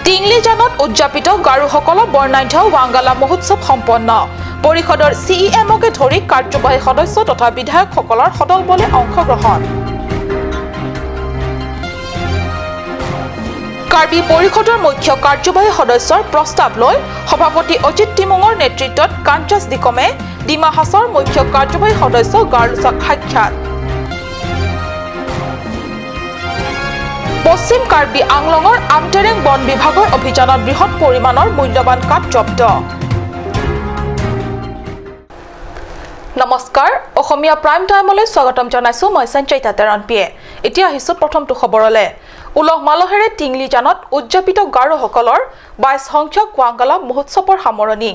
টিংলিজানত উদযাপিত গাৰোসকলৰ বৰ্ণাঢ্য ৱাংগালা মহোৎসৱ সম্পন্ন পৰিষদৰ CEMকে ধৰি কাৰ্যবাহী সদস্য তথা বিধায়কসকলৰ সদল বলে অংশগ্ৰহণ কাৰ্বি পৰিষদৰ মুখ্য কাৰ্যবাহী সদস্যৰ প্ৰস্তাৱ লৈ সভাপতি অজিত টিমুঙৰ নেতৃত্বত কাঞ্চাছ দিকমে ডিমা হাছৰ মুখ্য কাৰ্যবাহী সদস্য গাৰ্লছক সাক্ষাৎ পশ্চিম কাৰ্বি আংলঙৰ আমটেৰেং বন বিভাগৰ অভিযানত বৃহৎ পৰিমাণৰ মূল্যৱান কাঠ জব্দ নমস্কাৰ অসমীয়া প্ৰাইম টাইমলৈ স্বাগতম জনাইছো মই সঞ্চয়িতা তেৰণপিয়ে এতিয়া আহিছো প্ৰথমটো খবৰলে উলহ মালহেৰে টিংলিজানত উদযাপিত গাৰোসকলৰ 22 সংখ্যক ৱাংগালা মহোৎসৱৰ সামৰণি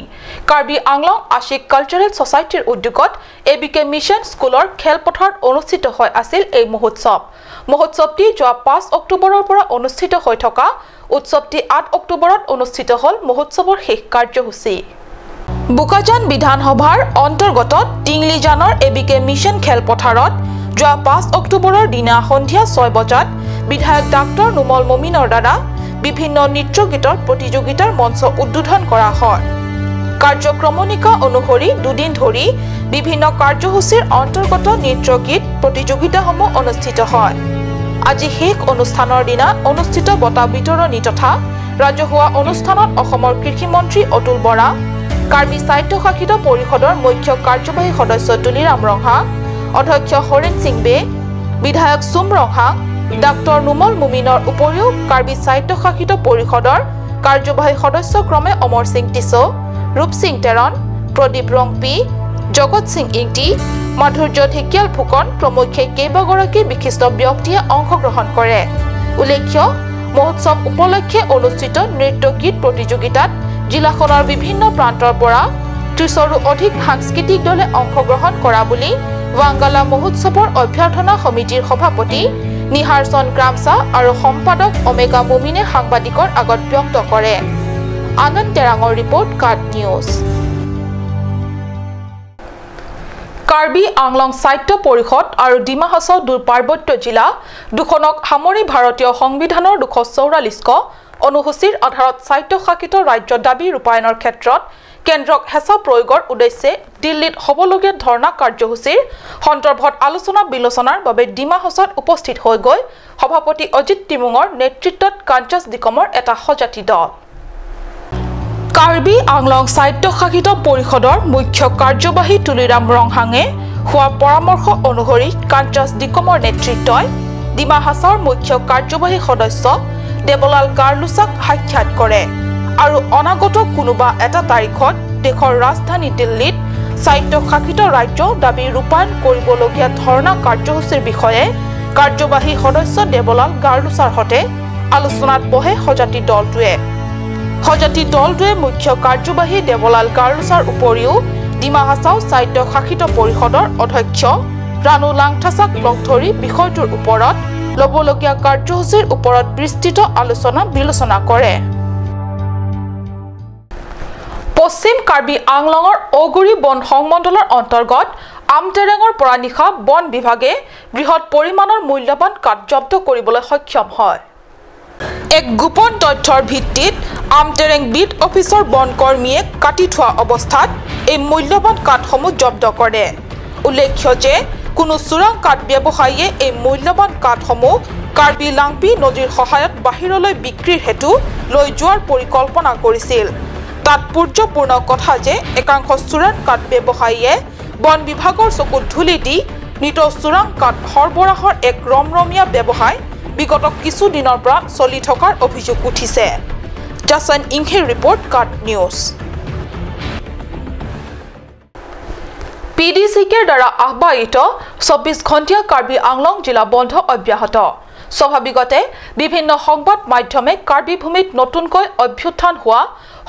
কাৰ্বি আংলং আশিক কালচাৰেল সোসাইটিৰ উদ্যোগত এবিকে মিছন স্কুলৰ খেলপথাৰত অনুষ্ঠিত হৈ আছিল এই মহোৎসৱটি যোৱা 5 অক্টোবৰৰ পৰা অনুষ্ঠিত হৈ থকা উৎসৱটি 8 অক্টোবৰত অনুষ্ঠিত হ'ল মহোৎসৱৰ শেষ কাৰ্যসূচী বুকাজান বিধানসভাৰ অন্তৰ্গত টিংলিজানৰ এবিকে মিছন খেলপথাৰত যোৱা 5 অক্টোবৰৰ দিনা সন্ধিয়া 6 বজাত বিধায়ক ডাক্তৰ নুমল মমিনৰ দ্বাৰা বিভিন্ন নৃত্য গীতৰ প্ৰতিযোগিতাৰ মঞ্চ উদ্বোধন কৰা হয় কাৰ্যক্ৰমণিকা অনুসৰি দুদিন ধৰি বিভিন্ন কাৰ্যসূচীৰ অন্তৰ্গত নৃত্য গীত প্ৰতিযোগিতাসমূহ অনুষ্ঠিত হয় আজি শেষ অনুষ্ঠানৰ দিনা অনুষ্ঠিত বঁটা বিতৰণী তথা ৰাজহুৱা অনুষ্ঠানত অসমৰ কৃষি মন্ত্ৰী অতুল বৰা কাৰ্বি সাহিত্য শাখিত পৰিষদৰ মুখ্য কাৰ্যবাহী সদস্য তুলিৰাম ৰংহা অধ্যক্ষ হৰেন সিং বে বিধায়ক সুম ৰংহা ডাক্তৰ নুমল মুমিনৰ উপৰিও কাৰ্বি সাহিত্য শাখিত পৰিষদৰ কাৰ্যবাহী সদস্য ক্ৰমে অমৰ সিং টিছো ৰূপ সিং তেৰণ প্ৰদীপ ৰংপি জগত সিং ইংটি মাধুৰ্য ঢেকিয়াল ফুকন প্ৰমুখ্যে কেইবাগৰাকী বিশিষ্ট ব্যক্তিয়ে অংশগ্ৰহণ কৰে উল্লেখ্য মহোৎসৱ উপলক্ষে অনুষ্ঠিত নৃত্য গীত প্ৰতিযোগিতাত জিলাখনৰ বিভিন্ন প্ৰান্তৰ পৰা ৩০ৰো অধিক সাংস্কৃতিক দলে অংশগ্ৰহণ কৰা বুলি ৱাংগালা মহোৎসৱৰ অভ্যৰ্থনা সমিতিৰ সভাপতি নিহাৰচন গ্ৰামছা আৰু সম্পাদক অমেগা মুমিনে সাংবাদিকৰ আগত ব্যক্ত কৰে আনন্দ তেৰাঙৰ report card news Karbi Anglong সাহিত্য পৰিষদ আৰু ডিমা হাছাও দুৰ্পাৰ্বত্য জিলা দুখনক সামৰি ভাৰতীয় সংবিধানৰ 244 অনুসূচীৰ আধাৰত সাহিত্য শাসিত ৰাজ্য দাবী ৰূপায়ণৰ ক্ষেত্ৰত কেন্দ্ৰক হেঁচা প্ৰয়োগৰ উদ্দেশ্যে দিল্লীত হ'বলগীয়া ধৰ্ণা কাৰ্যসূচীৰ সন্দৰ্ভত আলোচনা বিলোচনাৰ বাবে ডিমা হাছাওত উপস্থিত হৈ গৈ সভাপতি অজিত টিমুঙৰ নেতৃত্বত কাঞ্চাছ দিকমৰ এটা সজাতি দল কাৰ্বি আংলং সাহিত্য শাসিত পৰিষদৰ মুখ্য কাৰ্যবাহী তুলিৰাম ৰংহাঙে হোৱা পৰামৰ্শ অনুসৰি কাঞ্চাছ দিকমৰ নেতৃত্বই ডিমা হাছাওৰ মুখ্য কাৰ্যবাহী সদস্য দেৱলাল গাৰ্লছক সাক্ষাৎ কৰে আৰু অনাগত কোনোবা এটা তাৰিখত দেশৰ ৰাজধানী দিল্লীত সাহিত্য শাসিত ৰাজ্য দাবী ৰূপায়ণ কৰিবলগীয়া ধৰ্ণা কাৰ্যসূচীৰ বিষয়ে কাৰ্যবাহী সদস্য দেৱলাল গাৰ্লছৰ সৈতে আলোচনাত বহে সজাতি দলটোৱে মুখ্য কাৰ্যবাহী দেৱলাল গাৰ্লছৰ উপৰিও ডিমা হাছাও সাহিত্য শাসিত পৰিষদৰ অধ্যক্ষ ৰাণু লাংথাছাক লগ ধৰি বিষয়টোৰ ওপৰত ল'বলগীয়া কাৰ্যসূচীৰ ওপৰত বিস্তৃত আলোচনা বিলোচনা কৰে পশ্চিম কাৰ্বি আংলঙৰ অগুৰি বন সংমণ্ডলৰ অন্তৰ্গত আমটেৰেঙৰ পৰা নিশা বন বিভাগে বৃহৎ পৰিমাণৰ মূল্যৱান কাঠ জব্দ কৰিবলৈ সক্ষম হয় এক গোপন তথ্যৰ ভিত্তিত আমটেৰেং বিট অফিচৰ বন কৰ্মীয়ে কাটি থোৱা অৱস্থাত এই মূল্যৱান কাঠসমূহ জব্দ কৰে উল্লেখ্য যে কোনো চোৰাং কাঠ ব্যৱসায়ীয়ে এই মূল্যৱান কাঠসমূহ কাৰ্বি লাংপি নদীৰ সহায়ত বাহিৰলৈ বিক্ৰীৰ হেতু লৈ যোৱাৰ পৰিকল্পনা কৰিছিল তাৎপৰ্যপূৰ্ণ কথা যে একাংশ চোৰাং কাঠ ব্যৱসায়ীয়ে বন বিভাগৰ চকুত ধূলি দি নিত চোৰাং কাঠ সৰবৰাহৰ এক ৰমৰমীয়া ব্যৱসায় বিগত কিছু দিনৰ পৰা চলি থকাৰ অভিযোগ উঠিছে জাসন ইংহেৰ ৰিপৰ্ট কাৰ্ড নিউজ পিডিচিকেৰ দ্বাৰা আহ্বায়িত 24 ঘণ্টীয়া কাৰ্বি আংলং জিলা বন্ধ অব্যাহত স্বাভাৱিকতে বিভিন্ন সংবাদ মাধ্যমে কাৰ্বি ভূমিত নতুনকৈ অভ্যুত্থান হোৱা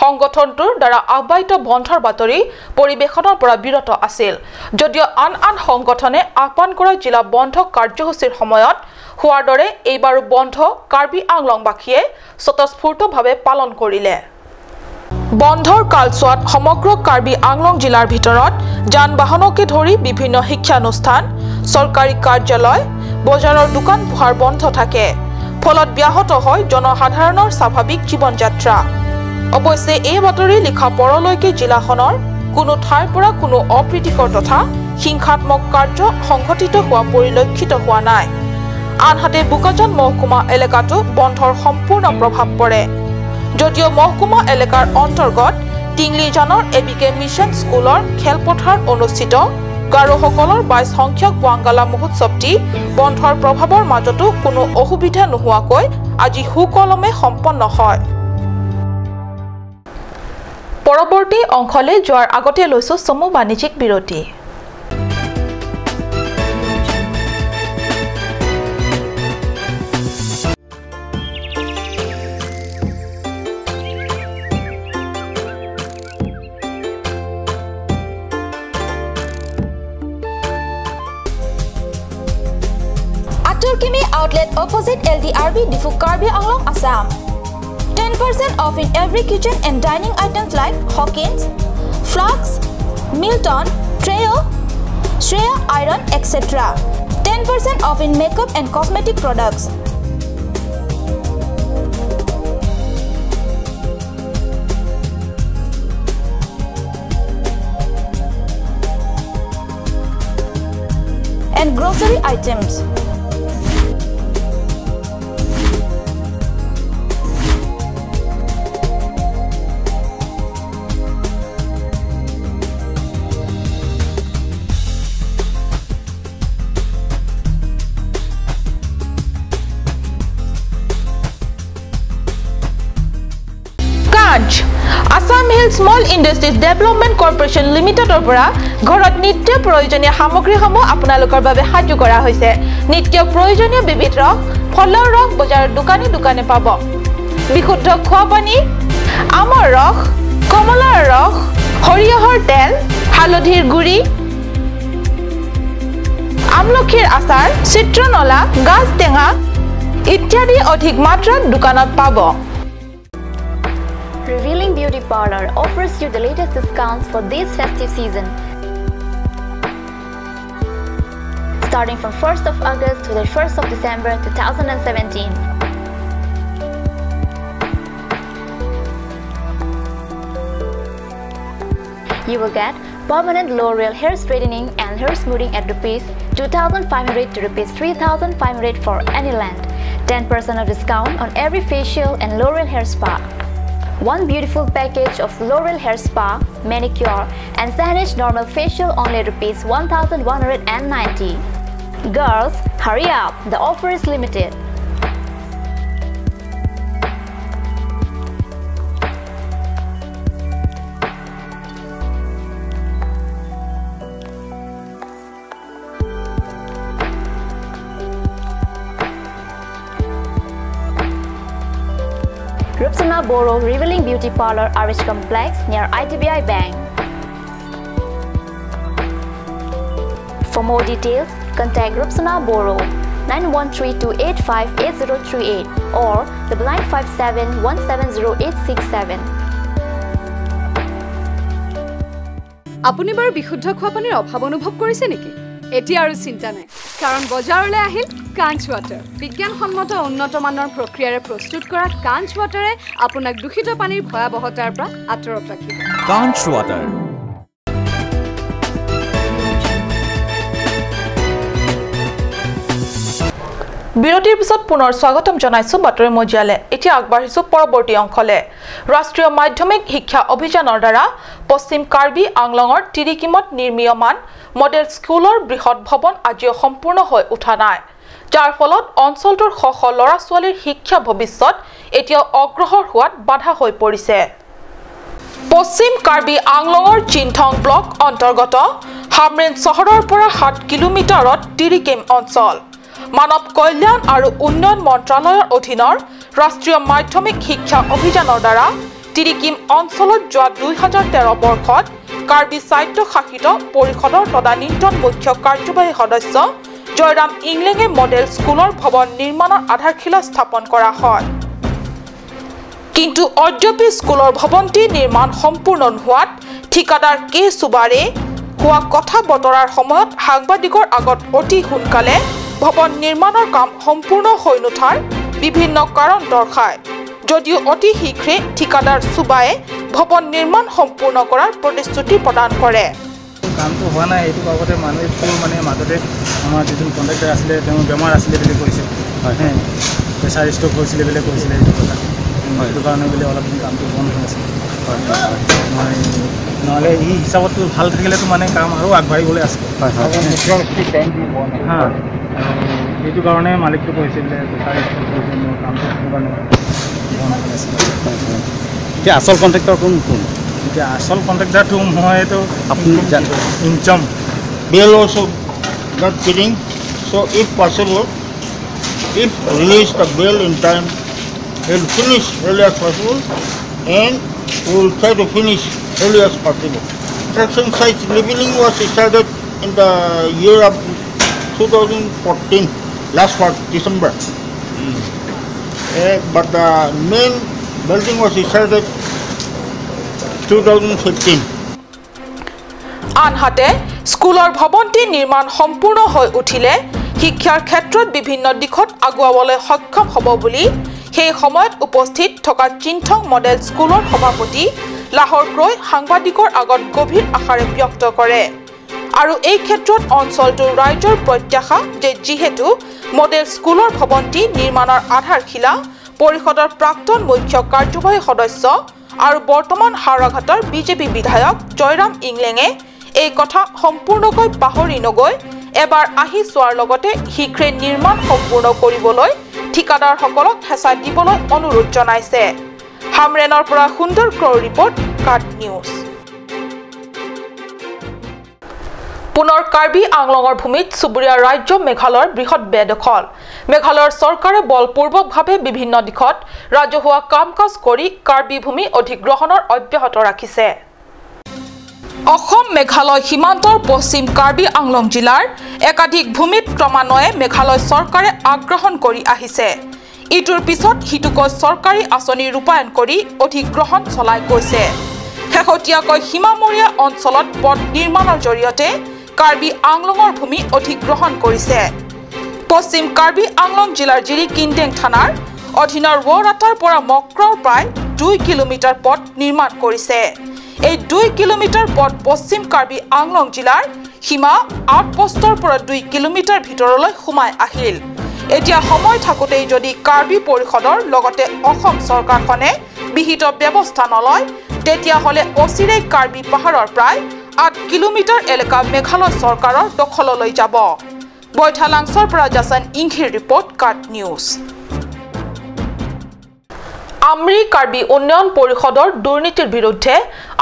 সংগঠনটোৰ দ্বাৰা আহ্বায়িত বন্ধৰ বাতৰি পৰিৱেশনৰ পৰা বিৰত আছিল যদিও আন সংগঠনে আহ্বান কৰা জিলা বন্ধ কাৰ্যসূচীৰ সময়ত হোৱাৰ দৰে এইবাৰো বন্ধ কাৰ্বি আংলংবাসীয়ে স্বতঃস্ফূৰ্তভাৱে পালন কৰিলে বন্ধৰ কালছোৱাত সমগ্ৰ কাৰ্বি আংলং জিলাৰ ভিতৰত যান বাহনকে ধৰি বিভিন্ন শিক্ষানুষ্ঠান চৰকাৰী কাৰ্যালয় বজাৰৰ দোকান পোহাৰ বন্ধ থাকে ফলত ব্যাহত হয় জনসাধাৰণৰ স্বাভাৱিক জীৱনযাত্ৰা অৱশ্যে এই বাতৰি লিখা পৰলৈকে জিলাখনৰ কোনো ঠাইৰ পৰা কোনো অপ্ৰীতিকৰ তথা হিংসাত্মক কাৰ্য সংঘটিত হোৱা পৰিলক্ষিত হোৱা নাই আনহাতে বুকাজান মহকুমা এলেকাটো বন্ধৰ সম্পূৰ্ণ প্ৰভাৱ পৰে যদিও মহকুমা এলেকাৰ অন্তৰ্গত টিংলিজানৰ এবিকে মিছন স্কুলৰ খেলপথাৰত অনুষ্ঠিত গাৰোসকলৰ 22 সংখ্যক ৱাংগালা মহোৎসৱটি বন্ধৰ প্ৰভাৱৰ মাজতো কোনো অসুবিধা নোহোৱাকৈ আজি সুকলমে সম্পন্ন হয় পৰৱৰ্তী অংশলৈ যোৱাৰ আগতে লৈছো চমু বাণিজ্যিক বিৰতি Turkimi outlet opposite LDRB Difu Karbi Anglong Assam 10% off in every kitchen and dining items like Hawkins, Flux, Milton, Treo, Shreya Iron etc. 10% off in makeup and cosmetic products. And grocery items. Assamese Small Industries Development Corporation Limited opera ঘৰত নিত্য প্ৰয়োজনীয় সামগ্ৰীসমূহ আপোনালোকৰ বাবে সাজু কৰা হৈছে নিত্য প্ৰয়োজনীয় বিবিধ ৰস ফলৰ ৰস বজাৰৰ দোকানে পাব বিশুদ্ধ খোৱা পানী আমৰ ৰস কমলাৰ ৰস হৰিহৰ তেল হালধিৰ গুৰি আমলখিৰ আচাৰ চিত্ৰনলা গাজ টেঙা ইত্যাদি অধিক মাত্ৰাত দোকানত পাব Revealing Beauty Parlor offers you the latest discounts for this festive season. Starting from 1st of August to the 1st of December 2017. You will get permanent L'Oreal hair straightening and hair smoothing at Rs 2,500 to Rs 3,500 for any length. 10% of discount on every facial and L'Oreal hair spa. One beautiful package of L'Oreal hair spa, manicure and Sahanage normal facial only Rs 1,190. Girls, hurry up! The offer is limited. Rupsana Boro Revealing Beauty Parlor RH Complex near ITBI Bank. For more details, contact Rupsana Boro 9132858038 or 957170867. আপুনি বাৰু বিশুদ্ধ খোৱা পানীৰ অভাৱ অনুভৱ কৰিছে নেকি এতিয়া আৰু চিন্তা নাই কাৰণ বজাৰলৈ আহিল কাঞ্চ ওয়াটাৰ বিজ্ঞানসন্মত উন্নত মানৰ প্ৰক্ৰিয়াৰে প্ৰস্তুত কৰা কাঞ্চ ওয়াটাৰে আপোনাক দূষিত পানীৰ ভয়াবহতাৰ পৰা আঁতৰত ৰাখিব কাঞ্চ ওয়াটাৰ বিৰতিৰ পিছত পুনৰ স্বাগতম জনাইছো বাতৰি মজিয়ালে এতিয়া আগবাঢ়িছো পৰৱৰ্তী অংশলে ৰাষ্ট্ৰীয় মাধ্যমিক শিক্ষা অভিযানৰ দ্বাৰা পশ্চিম কাৰ্বি আংলঙৰ তিৰিকিমত নিৰ্মীয়মান মডেল স্কুলৰ বৃহৎ ভৱন আজিও সম্পূৰ্ণ হৈ উঠা নাই যাৰ ফলত অঞ্চলটোৰ শ শ ল'ৰা ছোৱালীৰ শিক্ষা ভৱিষ্যত এতিয়াও অগ্ৰসৰ হোৱাত বাধা হৈ পৰিছে পশ্চিম কাৰ্বি আংলঙৰ চিনথং ব্লক অন্তৰ্গত হামৰেন চহৰৰ পৰা 7 কিলোমিটাৰত তিৰিকিম অঞ্চল মানৱ কল্যাণ আৰু উন্নয়ন মন্ত্ৰালয়ৰ অধীনৰ ৰাষ্ট্ৰীয় মাধ্যমিক শিক্ষা অভিযানৰ দ্বাৰা তিৰিকিম অঞ্চলত যোৱা 2013 বৰ্ষত কাৰ্বি স্বায়ত্তশাসিত পৰিষদৰ তদানীন্তন মুখ্য কাৰ্যবাহী সদস্য জয়ৰাম ইংলেঙে মডেল স্কুলৰ ভৱন নিৰ্মাণৰ আধাৰশিলা স্থাপন কৰা হয় কিন্তু অদ্যপি স্কুলৰ ভৱনটি নিৰ্মাণ সম্পূৰ্ণ নোহোৱাত ঠিকাদাৰ কে সুবাৰে হোৱা কথা বতৰাৰ সময়ত সাংবাদিকৰ আগত অতি সোনকালে ভৱন নিৰ্মাণৰ কাম সম্পূৰ্ণ হৈ নুঠাৰ বিভিন্ন কাৰণ দৰ্শায় যদিও অতি শীঘ্ৰে ঠিকাদাৰ সুবায়ে ভৱন নিৰ্মাণ সম্পূৰ্ণ কৰাৰ প্ৰতিশ্ৰুতি প্ৰদান কৰে কামটো হোৱা নাই এইটো আগতে মানুহটো মানে মাজতে আমাৰ যিজন কণ্ট্ৰেক্টৰ আছিলে তেওঁ বেমাৰ আছিলে বুলি কৈছে হয় প্ৰেছাৰ ষ্ট্ৰক হৈছিলে বুলি কৈছিলে এইটো কথা সেইটো কাৰণে বুলি অলপ দিন কামটো বন্ধ হৈ আছে মই নহ'লে এই হিচাপতটো ভাল থাকিলেতো মানে কাম আৰু আগবাঢ়িবলৈ আছে সেইটো কাৰণে মালিকটো কৈছে বোলে প্ৰেছাৰ ষ্ট্ৰক হৈছে মোৰ কামটো সেইটো কাৰণে বন্ধ হৈ আছে এতিয়া আচল কণ্ট্ৰেক্টৰ কোন এতিয়া আসল কণ্ট্ৰেক্টৰটো মইতো আপুনি income bill also not fitting, so if possible, if release the bill in time, he'll finish early as possible and we'll try to finish early as possible. Construction site leveling was started in the year of 2014, last part, December. But the main building was started 2015. আনহাতে স্কুলৰ ভৱনটি নিৰ্মাণ সম্পূৰ্ণ হৈ উঠিলে শিক্ষাৰ ক্ষেত্ৰত বিভিন্ন দিশত আগুৱাবলৈ সক্ষম হ'ব বুলি সেই সময়ত উপস্থিত থকা চিন্থং মডেল স্কুলৰ সভাপতি লাহোৰ ক্ৰয় সাংবাদিকৰ আগত গভীৰ আশাৰে ব্যক্ত কৰে আৰু এই ক্ষেত্ৰত অঞ্চলটোৰ ৰাইজৰ প্ৰত্যাশা যে যিহেতু মডেল স্কুলৰ ভৱনটি নিৰ্মাণৰ আধাৰশিলা পৰিষদৰ প্ৰাক্তন মুখ্য কাৰ্যবাহী সদস্য আৰু বৰ্তমান হাওৰাঘাটৰ বিজেপি বিধায়ক জয়ৰাম ইংলেঙে এই কথা সম্পূৰ্ণকৈ পাহৰি নগৈ এবাৰ আহি চোৱাৰ লগতে শীঘ্ৰে নিৰ্মাণ সম্পূৰ্ণ কৰিবলৈ ঠিকাদাৰসকলক হেঁচা দিবলৈ অনুৰোধ জনাইছে হামৰেনৰ পৰা সুন্দৰ ক্ৰ'ৰ ৰিপৰ্ট কাট নিউজ পুনৰ কাৰ্বি আংলঙৰ ভূমিত চুবুৰীয়া ৰাজ্য মেঘালয়ৰ বৃহৎ বেদখল মেঘালয়ৰ চৰকাৰে বলপূৰ্বকভাৱে বিভিন্ন দিশত ৰাজহুৱা কাম-কাজ কৰি কাৰ্বি ভূমি অধিগ্ৰহণৰ অব্যাহত ৰাখিছে অসম মেঘালয় সীমান্তৰ পশ্চিম কাৰ্বি আংলং জিলাৰ একাধিক ভূমিত ক্ৰমান্বয়ে মেঘালয় চৰকাৰে আগ্ৰহণ কৰি আহিছে ইটোৰ পিছত সিটোকৈ চৰকাৰী আঁচনি ৰূপায়ণ কৰি অধিগ্ৰহণ চলাই গৈছে শেহতীয়াকৈ সীমামূৰীয়া অঞ্চলত পথ নিৰ্মাণৰ জৰিয়তে কাৰ্বি আংলঙৰ ভূমি অধিগ্ৰহণ কৰিছে পশ্চিম কাৰ্বি আংলং জিলাৰ জিৰিকিনডেং থানাৰ অধীনৰ ৱৰাটাৰ পৰা মক্ৰৰ প্ৰায় 2 কিলোমিটাৰ পথ নিৰ্মাণ কৰিছে এই 2 কিলোমিটাৰ পথ পশ্চিম কাৰ্বি আংলং জিলাৰ সীমা আউটপোষ্টৰ পৰা 2 কিলোমিটাৰ ভিতৰলৈ সোমাই আহিল এতিয়া সময় থাকোতেই যদি কাৰ্বি পৰিষদৰ লগতে অসম চৰকাৰখনে বিহিত ব্যৱস্থা নলয় তেতিয়াহ'লে অচিৰেই কাৰ্বি পাহাৰৰ প্ৰায় 8 কিলোমিটাৰ এলেকা মেঘালয় চৰকাৰৰ দখললৈ যাব বৈঠালাংছৰ পৰা জাছন ইংঘিৰ ৰিপৰ্ট কাট নিউজ আমৰি কাৰ্বি উন্নয়ন পৰিষদৰ দুৰ্নীতিৰ বিৰুদ্ধে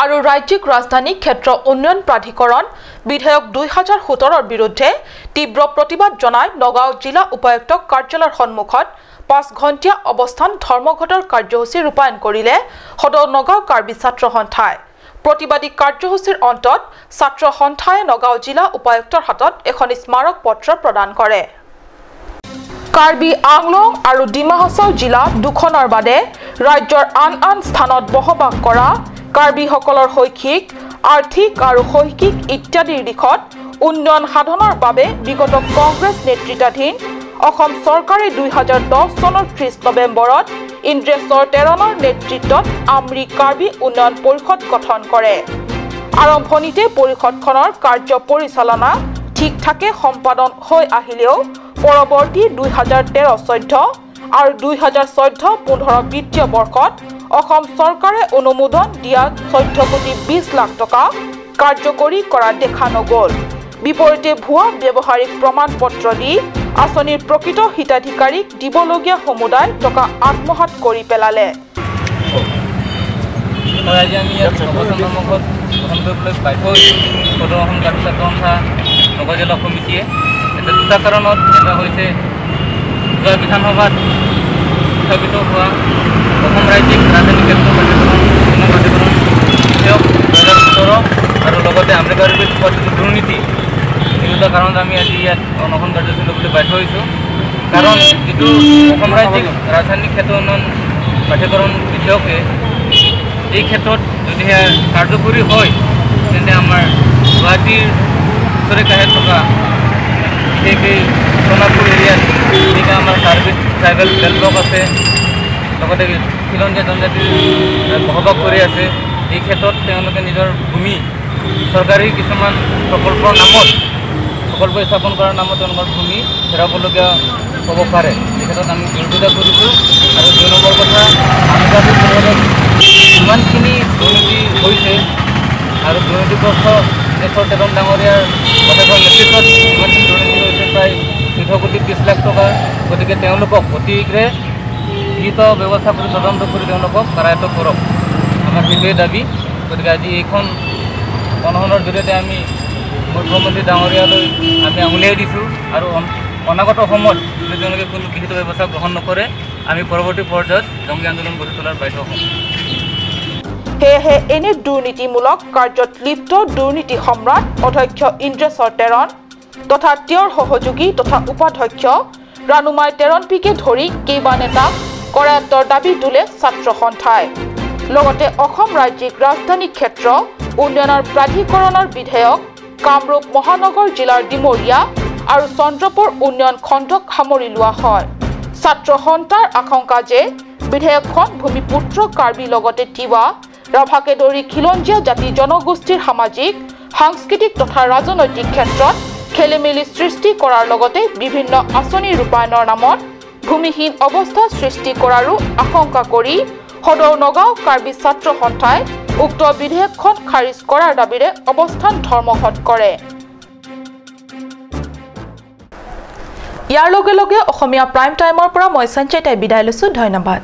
আৰু ৰাজ্যিক ৰাজধানী ক্ষেত্ৰ উন্নয়ন প্ৰাধিকৰণ বিধেয়ক 2017ৰ বিৰুদ্ধে তীব্ৰ প্ৰতিবাদ জনাই নগাঁও জিলা উপায়ুক্ত কাৰ্যালয়ৰ সন্মুখত 5 ঘণ্টীয়া অৱস্থান ধৰ্মঘটৰ কাৰ্যসূচী ৰূপায়ণ কৰিলে সদৌ নগাঁও কাৰ্বি ছাত্ৰ সন্থাই প্ৰতিবাদী কাৰ্যসূচীৰ অন্তত ছাত্ৰ সন্থাই নগাঁও জিলা উপায়ুক্তৰ হাতত এখন স্মাৰক পত্ৰ প্ৰদান কৰে কাৰ্বি আংলং আৰু ডিমা হাছাও জিলা দুখনৰ বাদে ৰাজ্যৰ আন স্থানত বসবাস কৰা কাৰ্বিসকলৰ শৈক্ষিক আৰ্থিক আৰু শৈক্ষিক ইত্যাদিৰ দিশত উন্নয়ন সাধনৰ বাবে বিগত কংগ্ৰেছ নেতৃত্বাধীন অসম চৰকাৰে 2010 চনৰ 30 নৱেম্বৰত ইন্দ্ৰেশ্বৰ তেৰণৰ নেতৃত্বত আমৰি কাৰ্বি উন্নয়ন পৰিষদ গঠন কৰে আৰম্ভণিতে পৰিষদখনৰ কাৰ্য পৰিচালনা ঠিকঠাকে সম্পাদন হৈ আহিলেও পৰৱৰ্তী 2013-14 আৰু 2014-15 বিত্তীয় বৰ্ষত অসম চৰকাৰে অনুমোদন দিয়া 14 কোটি 20 লাখ টকা কাৰ্যকৰী কৰা দেখা নগ'ল বিপৰীতে ভুৱা ব্যৱহাৰিক প্ৰমাণ পত্ৰ দি আঁচনিৰ প্ৰকৃত হিতাধিকাৰীক দিবলগীয়া সমুদায় টকা আত্মসাৎ কৰি পেলালে আজি আমি ইয়াত অৱস্থান ধৰ্মঘট গ্ৰহণ কৰিবলৈ বাধ্য হৈছোঁ সদৌ অসম কাৰ্বি ছাত্ৰ সন্থা নগাঁও জিলা সমিতিয়ে এটা দুটা কাৰণত এটা হৈছে যোৱা বিধানসভাত উত্থাপিত হোৱা অসম ৰাজ্যিক ৰাজধানী ক্ষেত্ৰ প্ৰাধিকৰণ বিধেয়ক 2017 আৰু লগতে আমৰি কাৰ্বিত হোৱা যিটো দুৰ্নীতি এই দুটা কাৰণত আমি আজি ইয়াত অনশন কাৰ্যসূচী ল'বলৈ বাধ্য হৈছোঁ কাৰণ যিটো অসম ৰাজ্যিক ৰাজধানী ক্ষেত্ৰ উন্নয়ন প্ৰাধিকৰণ বিধেয়কে এই ক্ষেত্ৰত যদিহে কাৰ্যকৰী হয় তেন্তে আমাৰ গুৱাহাটীৰ ওচৰে কাষে থকা বিশেষকৈ সোণাপুৰ এৰিয়াত যেনেকৈ আমাৰ কাৰ্বি ট্ৰাইবেল বেল্ট ব্লক আছে, লগতে খিলঞ্জীয়া জনজাতিৰ বসবাস কৰি আছে। এই ক্ষেত্ৰত তেওঁলোকে নিজৰ ভূমি চৰকাৰী কিছুমান প্ৰকল্পৰ নামত প্ৰকল্প স্থাপন কৰাৰ নামত তেওঁলোকৰ ভূমি হেৰাবলগীয়া হ'ব পাৰে। এই ক্ষেত্ৰত আমি বিৰোধিতা কৰিছোঁ। আৰু ২ নম্বৰ কথা, আনুষ্ঠানিক পৰিষদত ইমানখিনি দুৰ্নীতি হৈছে আৰু দুৰ্নীতিগ্ৰস্ত দেশৰ তেজন ডাঙৰীয়াৰ বছৰৰ নেতৃত্বত ইমানখিনি দুৰ্নীতি হৈছে, প্ৰায় ১৪ কোটি ২০ লাখ টকা। গতিকে তেওঁলোকক অতিশীঘ্ৰে বিহিত ব্যৱস্থা কৰি তদন্ত কৰি তেওঁলোকক কাৰায়ত্ত কৰক, আমাৰ সেইটোৱে দাবী। গতিকে আজি এইখন অনশনৰ জৰিয়তে আমি মুখ্যমন্ত্ৰী ডাঙৰীয়ালৈ আমি আঙুলিয়াই দিছোঁ। আৰু অনাগত সময়ত যদি তেওঁলোকে কোনো বিহিত ব্যৱস্থা গ্ৰহণ নকৰে, আমি পৰৱৰ্তী পৰ্যায়ত জংগী আন্দোলন গঢ়ি তোলাৰ বাধ্য হ'ম। সেয়েহে এনে দুৰ্নীতিমূলক কাৰ্যত লিপ্ত দুৰ্নীতি সম্ৰাট অধ্যক্ষ ইন্দ্ৰেশ্বৰ তেৰণ তথা তেওঁৰ সহযোগী তথা উপাধ্যক্ষ ৰাণুমাই তেৰণপিকে ধৰি কেইবা নেতাক কৰায়ত্তৰ দাবী তোলে ছাত্ৰ সন্থাই। লগতে অসম ৰাজ্যিক ৰাজধানী ক্ষেত্ৰ উন্নয়নৰ প্ৰাধিকৰণৰ বিধেয়ক কামৰূপ মহানগৰ জিলাৰ ডিমৰীয়া আৰু চন্দ্ৰপুৰ উন্নয়ন খণ্ডক সামৰি লোৱা হয়। ছাত্ৰ সন্থাৰ আশংকা যে বিধেয়কখন ভূমিপুত্ৰ কাৰ্বি লগতে তিৱা ৰাভাকে ধৰি খিলঞ্জীয়া জাতি জনগোষ্ঠীৰ সামাজিক সাংস্কৃতিক তথা ৰাজনৈতিক ক্ষেত্ৰত খেলিমেলি সৃষ্টি কৰাৰ লগতে বিভিন্ন আঁচনি ৰূপায়ণৰ নামত ভূমিহীন অৱস্থা সৃষ্টি কৰাৰো আশংকা কৰি সদৌ নগাঁও কাৰ্বি ছাত্ৰ সন্থাই উক্ত বিধেয়কখন খাৰিজ কৰাৰ দাবীৰে অৱস্থান ধৰ্মঘট কৰে। ইয়াৰ লগে লগে অসমীয়া প্ৰাইম টাইমৰ পৰা মই সঞ্চয়তাই বিদায় লৈছোঁ। ধন্যবাদ।